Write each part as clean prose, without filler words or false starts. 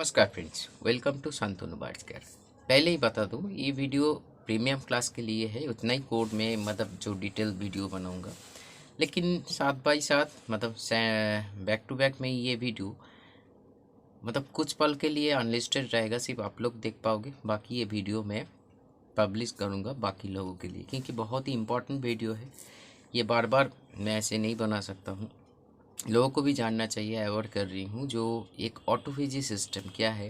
नमस्कार friends, welcome to Shantanu bards care. पहले ही बता दूं, ये वीडियो प्रीमियम क्लास के लिए है। उतना ही कोड में मतलब जो डिटेल वीडियो बनाऊंगा, लेकिन साथ बाई साथ मतलब बैक टू बैक में ये वीडियो मतलब कुछ पल के लिए अनलिस्टेड रहेगा, सिर्फ आप लोग देख पाओगे। बाकी ये वीडियो मैं पब्लिश करूँगा बाकी लोगों के लिए, क्योंकि बहुत ही इंपॉर्टेंट वीडियो है। ये बार बार मैं ऐसे नहीं बना सकता हूँ, लोगों को भी जानना चाहिए। अवॉइड कर रही हूँ जो एक ऑटोफेजी सिस्टम क्या है,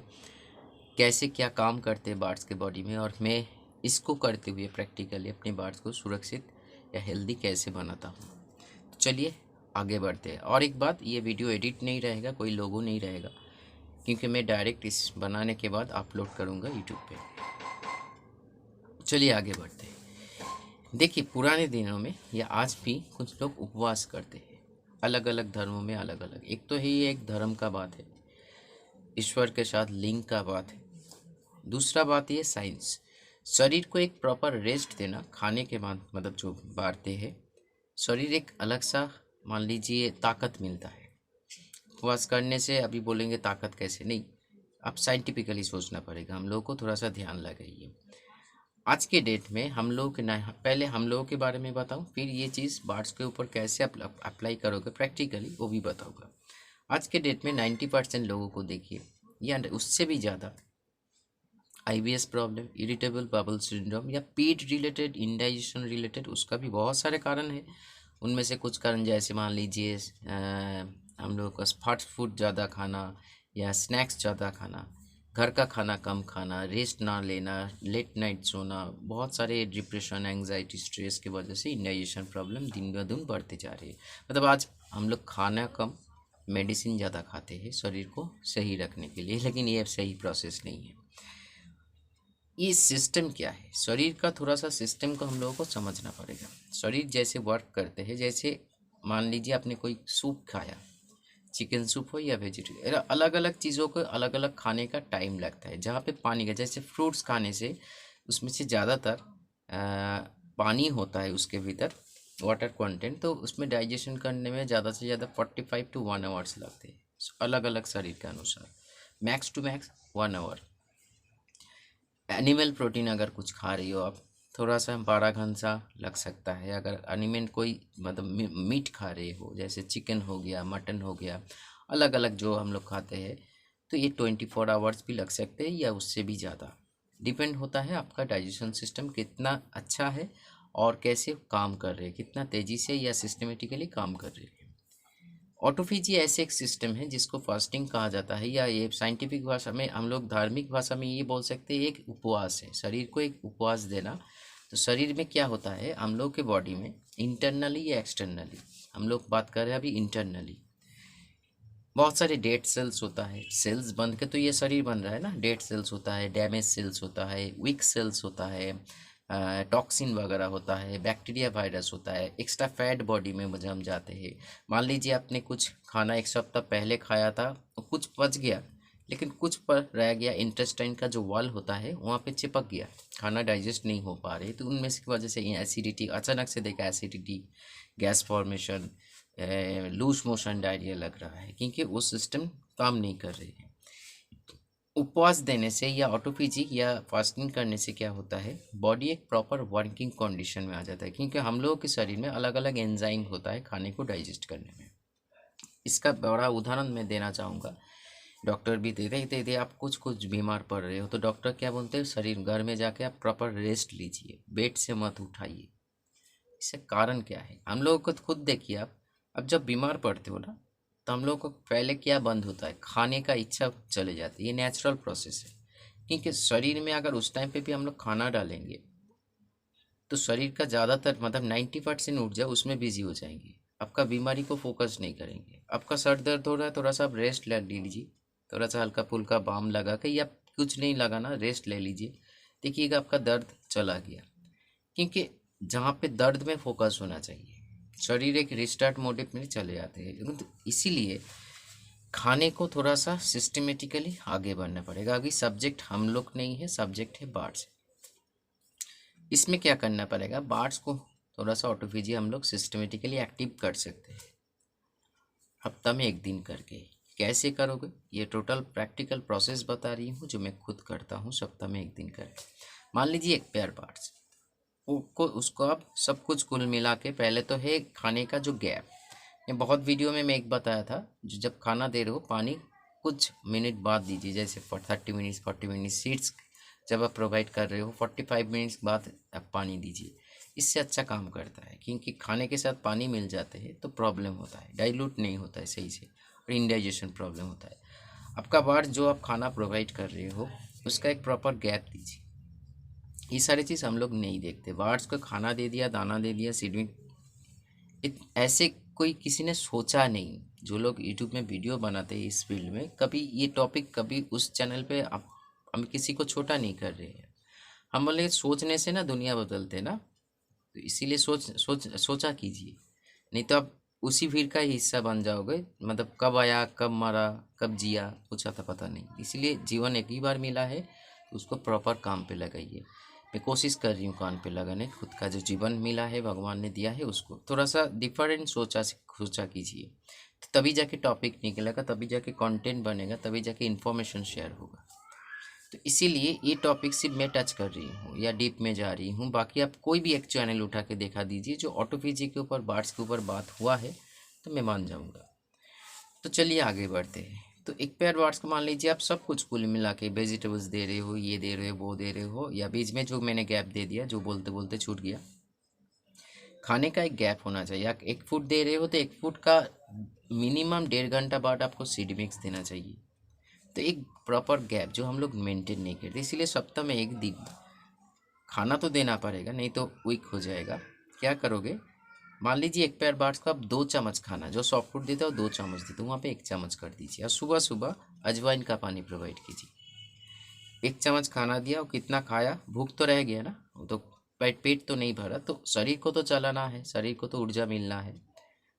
कैसे क्या काम करते हैं बार्ड्स के बॉडी में, और मैं इसको करते हुए प्रैक्टिकली अपने बार्ड्स को सुरक्षित या हेल्दी कैसे बनाता हूँ। तो चलिए आगे बढ़ते हैं। और एक बात, ये वीडियो एडिट नहीं रहेगा, कोई लोगो नहीं रहेगा, क्योंकि मैं डायरेक्ट इस बनाने के बाद अपलोड करूँगा यूट्यूब पे। चलिए आगे बढ़ते हैं। देखिए, पुराने दिनों में या आज भी कुछ लोग उपवास करते हैं, अलग अलग धर्मों में अलग अलग। एक तो ही एक धर्म का बात है, ईश्वर के साथ लिंक का बात है। दूसरा बात ये साइंस, शरीर को एक प्रॉपर रेस्ट देना खाने के बाद, मतलब जो बांटते हैं शरीर एक अलग सा, मान लीजिए ताकत मिलता है। उपवास करने से अभी बोलेंगे ताकत कैसे, नहीं, अब साइंटिफिकली सोचना पड़ेगा। हम लोगों को थोड़ा सा ध्यान लगाइए। आज के डेट में हम लोग पहले हम लोगों के बारे में बताऊं, फिर ये चीज़ बार्ड्स के ऊपर कैसे अप्लाई करोगे प्रैक्टिकली वो भी बताऊंगा। आज के डेट में 90% लोगों को देखिए, या उससे भी ज़्यादा, IBS problem, irritable bowel syndrome या पेट रिलेटेड, इंडाइजेशन रिलेटेड, उसका भी बहुत सारे कारण है। उनमें से कुछ कारण जैसे मान लीजिए हम लोगों का फास्ट फूड ज़्यादा खाना या स्नैक्स ज़्यादा खाना, घर का खाना कम खाना, रेस्ट ना लेना, लेट नाइट सोना, बहुत सारे डिप्रेशन, एंग्जाइटी, स्ट्रेस की वजह से इंडाइजेशन प्रॉब्लम दिन ब दिन बढ़ती जा रही है। मतलब आज हम लोग खाना कम, मेडिसिन ज़्यादा खाते हैं शरीर को सही रखने के लिए, लेकिन ये सही प्रोसेस नहीं है। ये सिस्टम क्या है, शरीर का थोड़ा सा सिस्टम को हम लोगों को समझना पड़ेगा। शरीर जैसे वर्क करते हैं, जैसे मान लीजिए आपने कोई सूप खाया, चिकन सूप हो या वेजिटेरियन, अलग अलग चीज़ों को अलग अलग खाने का टाइम लगता है। जहाँ पे पानी का, जैसे फ्रूट्स खाने से उसमें से ज़्यादातर पानी होता है उसके भीतर, वाटर कंटेंट, तो उसमें डाइजेशन करने में ज़्यादा से ज़्यादा 45 to 1 आवर्स लगते हैं, अलग अलग शरीर के अनुसार, max to max 1 hour. Animal protein अगर कुछ खा रही हो आप, थोड़ा सा 12 घंटा लग सकता है। अगर एनिमल कोई मतलब मीट खा रहे हो, जैसे चिकन हो गया, मटन हो गया, अलग अलग जो हम लोग खाते हैं, तो ये 24 आवर्स भी लग सकते हैं या उससे भी ज़्यादा। डिपेंड होता है आपका डाइजेशन सिस्टम कितना अच्छा है और कैसे काम कर रहे हैं, कितना तेज़ी से या सिस्टमेटिकली काम कर रहे हैं। ऑटोफेजी ऐसे एक सिस्टम है जिसको फास्टिंग कहा जाता है, या ये साइंटिफिक भाषा में, हम लोग धार्मिक भाषा में ये बोल सकते हैं एक उपवास है, शरीर को एक उपवास देना। तो शरीर में क्या होता है, हम लोग के बॉडी में इंटरनली या एक्सटर्नली, हम लोग बात कर रहे हैं अभी इंटरनली, बहुत सारे डेड सेल्स होता है। सेल्स बन के तो ये शरीर बन रहा है ना, डेड सेल्स होता है, डैमेज सेल्स होता है, वीक सेल्स होता है, टॉक्सिन वगैरह होता है, बैक्टीरिया, वायरस होता है, एक्स्ट्रा फैट बॉडी में जम जाते हैं। मान लीजिए आपने कुछ खाना एक सप्ताह पहले खाया था, तो कुछ पच गया, लेकिन कुछ पर रह गया, इंटेस्टाइन का जो वॉल होता है वहाँ पे चिपक गया, खाना डाइजेस्ट नहीं हो पा रही, तो उनमें से की वजह से एसिडिटी, अचानक से देखा acidity, gas formation, loose motion, diarrhoea लग रहा है, क्योंकि वो सिस्टम काम नहीं कर रही है। उपवास देने से या ऑटोफेजी या फास्टिंग करने से क्या होता है, बॉडी एक प्रॉपर वर्किंग कंडीशन में आ जाता है, क्योंकि हम लोगों के शरीर में अलग अलग एंजाइम होता है खाने को डाइजेस्ट करने में। इसका बड़ा उदाहरण मैं देना चाहूँगा, डॉक्टर भी देते आप कुछ कुछ बीमार पड़ रहे हो तो डॉक्टर क्या बोलते हैं, शरीर घर में जाके आप प्रॉपर रेस्ट लीजिए, बेड से मत उठाइए। इससे कारण क्या है, हम लोगों को खुद देखिए आप, अब जब बीमार पड़ते हो ना, तो हम लोग को पहले क्या बंद होता है, खाने का इच्छा चले जाती है। ये नेचुरल प्रोसेस है, क्योंकि शरीर में अगर उस टाइम पे भी हम लोग खाना डालेंगे तो शरीर का ज़्यादातर मतलब 90% ऊर्जा उसमें बिजी हो जाएंगी, आपका बीमारी को फोकस नहीं करेंगे। आपका सर दर्द हो रहा है, थोड़ा सा आप रेस्ट ले लीजिए, थोड़ा सा हल्का फुल्का बाम लगा के, या कुछ नहीं लगाना, रेस्ट ले लीजिए, देखिएगा आपका दर्द चला गया। क्योंकि जहाँ पे दर्द में फोकस होना चाहिए, शरीर एक रिस्टार्ट मोड में चले जाते हैं। लेकिन तो इसीलिए खाने को थोड़ा सा सिस्टमेटिकली आगे बढ़ना पड़ेगा। अभी सब्जेक्ट हम लोग नहीं है, सब्जेक्ट है बार्ड्स। इसमें क्या करना पड़ेगा, बार्ड्स को थोड़ा सा ऑटोफेजी हम लोग सिस्टमेटिकली एक्टिव कर सकते हैं, हफ्ता में 1 दिन करके। कैसे करोगे, ये टोटल प्रैक्टिकल प्रोसेस बता रही हूँ जो मैं खुद करता हूँ सप्ताह में 1 दिन कर। मान लीजिए एक पेयर पार्ट्स उसको आप सब कुछ कुल मिला के, पहले तो है खाने का जो गैप। मैं बहुत वीडियो में मैं एक बताया था, जो जब खाना दे रहे हो पानी कुछ मिनट बाद दीजिए, जैसे 30 मिनट्स 40 मिनट्स सीड्स जब आप प्रोवाइड कर रहे हो 45 मिनट्स बाद आप पानी दीजिए। इससे अच्छा काम करता है, क्योंकि खाने के साथ पानी मिल जाते हैं तो प्रॉब्लम होता है, डाइल्यूट नहीं होता है सही से और इंडाइजेशन प्रॉब्लम होता है। आपका बार जो आप खाना प्रोवाइड कर रहे हो उसका एक प्रॉपर गैप दीजिए। ये सारी चीज़ हम लोग नहीं देखते, बार्ड्स को खाना दे दिया, दाना दे दिया, सीडिंग ऐसे कोई किसी ने सोचा नहीं। जो लोग यूट्यूब में वीडियो बनाते हैं इस फील्ड में, कभी ये टॉपिक कभी उस चैनल पे हम किसी को छोटा नहीं कर रहे हैं। हम बोले सोचने से ना दुनिया बदलते ना, तो इसीलिए सोचा कीजिए, नहीं तो आप उसी भीड़ का ही हिस्सा बन जाओगे। मतलब कब आया कब मरा कब जिया कुछ आता पता नहीं। इसीलिए जीवन एक ही बार मिला है, तो उसको प्रॉपर काम पे लगाइए। मैं कोशिश कर रही हूँ काम पे लगाने, खुद का जो जीवन मिला है भगवान ने दिया है उसको थोड़ा सा डिफरेंट सोचा कीजिए, तो तभी जाके टॉपिक निकलेगा, तभी जाके कंटेंट बनेगा, तभी जाके इन्फॉर्मेशन शेयर होगा। तो इसीलिए ये टॉपिक सिर्फ मैं टच कर रही हूँ या डीप में जा रही हूँ। बाकी आप कोई भी एक चैनल उठा के दिखा दीजिए जो ऑटोफिजी के ऊपर बार्ड्स के ऊपर बात हुआ है, तो मैं मान जाऊँगा। तो चलिए आगे बढ़ते हैं। तो एक पेयर बार्ड्स को मान लीजिए आप सब कुछ कुल मिला के वेजिटेबल्स दे रहे हो, ये दे रहे हो, वो दे रहे हो, या बीच में जो मैंने गैप दे दिया, जो बोलते बोलते छूट गया, खाने का एक गैप होना चाहिए। आप 1 फुट दे रहे हो तो 1 फुट का मिनिमम 1.5 घंटा बाद आपको सीड मिक्स देना चाहिए। तो एक प्रॉपर गैप जो हम लोग मेंटेन नहीं करते, इसीलिए सप्ताह में 1 दिन खाना तो देना पड़ेगा, नहीं तो वीक हो जाएगा। क्या करोगे, मान लीजिए एक पेयर बार्ड्स को आप 2 चम्मच खाना, जो सॉफ्ट फूड देता है वो 2 चम्मच देते हो, वहाँ पे 1 चम्मच कर दीजिए। और सुबह सुबह अजवाइन का पानी प्रोवाइड कीजिए। 1 चम्मच खाना दिया, वो कितना खाया, भूख तो रह गया ना, वो तो पेट तो नहीं भरा, तो शरीर को तो चलाना है, शरीर को तो ऊर्जा मिलना है।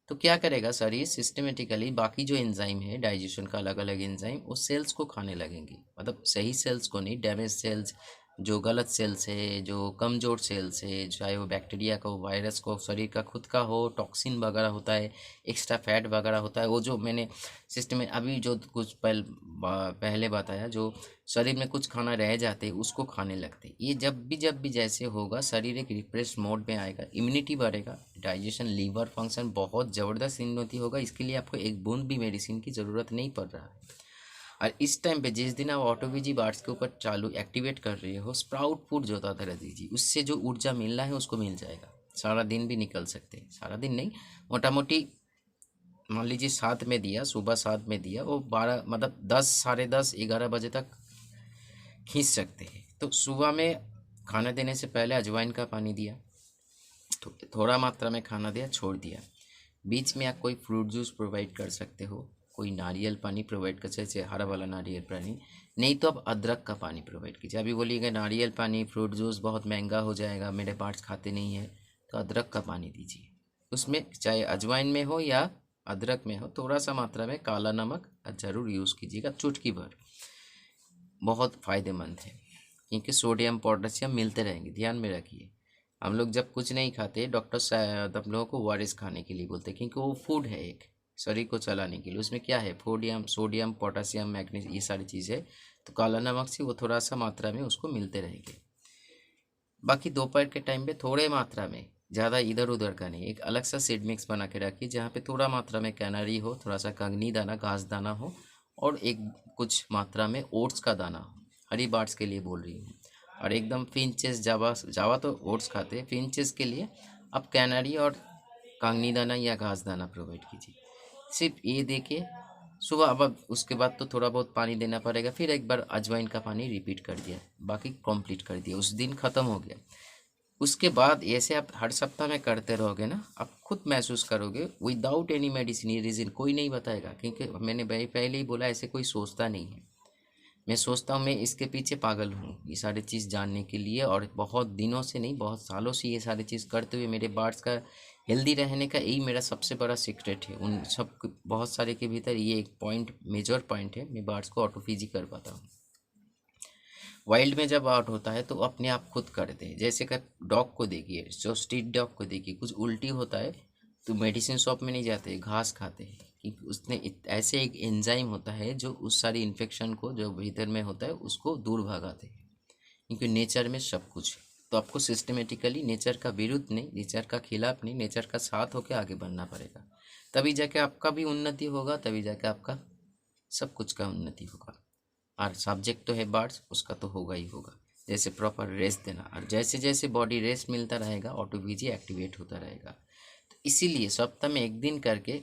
तो क्या करेगा शरीर सिस्टमेटिकली, बाकी जो एंजाइम है डाइजेशन का अलग अलग एंजाइम, उस सेल्स को खाने लगेंगे। मतलब सही सेल्स को नहीं, डैमेज सेल्स, जो गलत सेल्स है, जो कमज़ोर सेल्स है, चाहे वो बैक्टीरिया का हो, वायरस को, शरीर का खुद का हो, टॉक्सिन वगैरह होता है, एक्स्ट्रा फैट वगैरह होता है, वो जो मैंने सिस्टम में अभी जो कुछ पहले बताया, जो शरीर में कुछ खाना रह जाते उसको खाने लगते। ये जब भी जैसे होगा शरीर एक रिफ्रेश मोड में आएगा, इम्यूनिटी बढ़ेगा, डाइजेशन, लीवर फंक्शन बहुत ज़बरदस्त उन्नति होगा। इसके लिए आपको एक बूंद भी मेडिसिन की ज़रूरत नहीं पड़ रहा है। और इस टाइम पे जिस दिन आप ऑटोविजी बार्ड्स के ऊपर चालू एक्टिवेट कर रहे हो, स्प्राउट फूड जो होता है दीजिए, उससे जो ऊर्जा मिलना है उसको मिल जाएगा। सारा दिन भी निकल सकते हैं, सारा दिन नहीं, मोटा मोटी मान लीजिए 7 में दिया, सुबह 7 में दिया, वो 12 मतलब 10, साढ़े 10, 11 बजे तक खींच सकते हैं। तो सुबह में खाना देने से पहले अजवाइन का पानी दिया, तो थोड़ा मात्रा में खाना दिया, छोड़ दिया। बीच में आप कोई फ्रूट जूस प्रोवाइड कर सकते हो, कोई नारियल पानी प्रोवाइड कर सकते, हरा वाला नारियल पानी, नहीं तो आप अदरक का पानी प्रोवाइड कीजिए। अभी बोलिएगा नारियल पानी फ्रूट जूस बहुत महंगा हो जाएगा, मेरे पार्ट्स खाते नहीं है, तो अदरक का पानी दीजिए। उसमें चाहे अजवाइन में हो या अदरक में हो, थोड़ा सा मात्रा में काला नमक ज़रूर यूज़ कीजिएगा, चुटकी भर, बहुत फ़ायदेमंद है। क्योंकि सोडियम पोटेशियम मिलते रहेंगे, ध्यान में रखिए। हम लोग जब कुछ नहीं खाते, डॉक्टर साहब हम लोगों को ओआरएस खाने के लिए बोलते हैं, क्योंकि वो फूड है एक शरीर को चलाने के लिए। उसमें क्या है, सोडियम पोटेशियम मैग्नीशियम, ये सारी चीज़ें। तो काला नमक से वो थोड़ा सा मात्रा में उसको मिलते रहेंगे। बाकी दोपहर के टाइम पे थोड़े मात्रा में, ज़्यादा इधर उधर का नहीं, एक अलग सा सीड मिक्स बना के रखिए, जहाँ पे थोड़ा मात्रा में कैनरी हो, थोड़ा सा कंगनी दाना, घास दाना हो, और एक कुछ मात्रा में ओट्स का दाना हो। हरी बार्ड्स के लिए बोल रही हूँ। और एकदम फिंचेस, जावा तो ओट्स खाते हैं, फिंचेस के लिए आप कैनरी और कंगनी दाना या घास दाना प्रोवाइड कीजिए। सिर्फ ये देखिए सुबह। अब उसके बाद तो थोड़ा बहुत पानी देना पड़ेगा, फिर एक बार अजवाइन का पानी रिपीट कर दिया, बाकी कंप्लीट कर दिया, उस दिन ख़त्म हो गया। उसके बाद ऐसे आप हर सप्ताह में करते रहोगे ना, आप खुद महसूस करोगे विदाउट एनी मेडिसिन। ये रीज़न कोई नहीं बताएगा, क्योंकि मैंने पहले ही बोला, ऐसे कोई सोचता नहीं है। मैं सोचता हूँ, मैं इसके पीछे पागल हूँ ये सारी चीज़ जानने के लिए, और बहुत दिनों से नहीं, बहुत सालों से ये सारी चीज़ करते हुए मेरे बार्ड्स का हेल्दी रहने का यही मेरा सबसे बड़ा सीक्रेट है। उन सब बहुत सारे के भीतर ये एक पॉइंट, मेजर पॉइंट है, मैं बार्ड्स को ऑटोफिजी कर पाता हूँ। वाइल्ड में जब आउट होता है तो अपने आप खुद करते हैं। जैसे कि डॉग को देखिए, जो स्ट्रीट डॉग को देखिए, कुछ उल्टी होता है तो मेडिसिन शॉप में नहीं जाते, घास खाते हैं, कि उसने ऐसे एक एंजाइम होता है जो उस सारी इन्फेक्शन को जो भीतर में होता है उसको दूर भगाते हैं, क्योंकि नेचर में सब कुछ है। तो आपको सिस्टमेटिकली नेचर का विरुद्ध नहीं, नेचर का खिलाफ नहीं, नेचर का साथ होकर आगे बढ़ना पड़ेगा। तभी जाके आपका भी उन्नति होगा, तभी जाके आपका सब कुछ का उन्नति होगा। और सब्जेक्ट तो है बर्ड्स, उसका तो होगा ही होगा। जैसे प्रॉपर रेस्ट देना, और जैसे जैसे बॉडी रेस्ट मिलता रहेगा ऑटोफेजी एक्टिवेट होता रहेगा। तो इसीलिए सप्ताह में एक दिन करके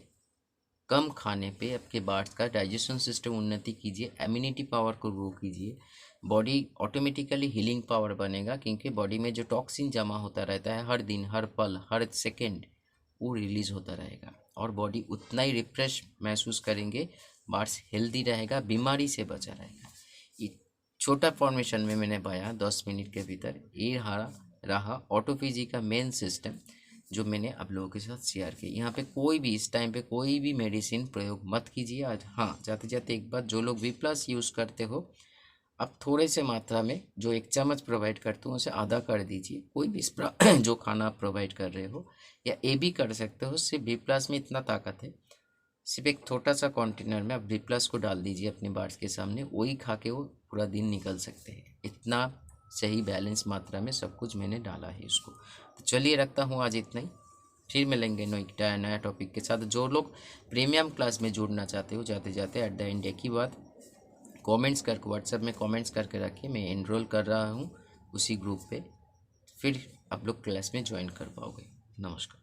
कम खाने पे आपके बर्ड्स का डाइजेशन सिस्टम उन्नति कीजिए, इम्यूनिटी पावर को ग्रो कीजिए, बॉडी ऑटोमेटिकली हीलिंग पावर बनेगा, क्योंकि बॉडी में जो टॉक्सिन जमा होता रहता है हर दिन, हर पल, हर सेकेंड, वो रिलीज होता रहेगा और बॉडी उतना ही रिफ्रेश महसूस करेंगे, बर्ड्स हेल्दी रहेगा, बीमारी से बचा रहेगा। ये छोटा फॉर्मेशन में मैंने पाया 10 मिनट के भीतर, ये रहा ऑटोफेजी का मेन सिस्टम जो मैंने आप लोगों के साथ शेयर किया। यहाँ पे कोई भी इस टाइम पे कोई भी मेडिसिन प्रयोग मत कीजिए। आज हाँ, जाते जाते एक बात, जो लोग V+ यूज़ करते हो, आप थोड़े से मात्रा में जो 1 चम्मच प्रोवाइड करते हो उसे आधा कर दीजिए। कोई भी जो खाना आप प्रोवाइड कर रहे हो, या ये भी कर सकते हो, सिर्फ V+ में इतना ताकत है, सिर्फ एक छोटा सा कंटेनर में आप V+ को डाल दीजिए अपने बर्ड्स के सामने, वही खा के वो पूरा दिन निकल सकते हैं। इतना सही बैलेंस मात्रा में सब कुछ मैंने डाला है इसको। तो चलिए रखता हूँ आज इतना ही, फिर मिलेंगे नया टॉपिक के साथ। जो लोग प्रीमियम क्लास में जुड़ना चाहते हो, जाते जाते एट द एंड एक ही बात, कमेंट्स करके व्हाट्सएप में कमेंट्स करके रखिए, मैं एनरोल कर रहा हूँ उसी ग्रुप पे, फिर आप लोग क्लास में ज्वाइन कर पाओगे। नमस्कार।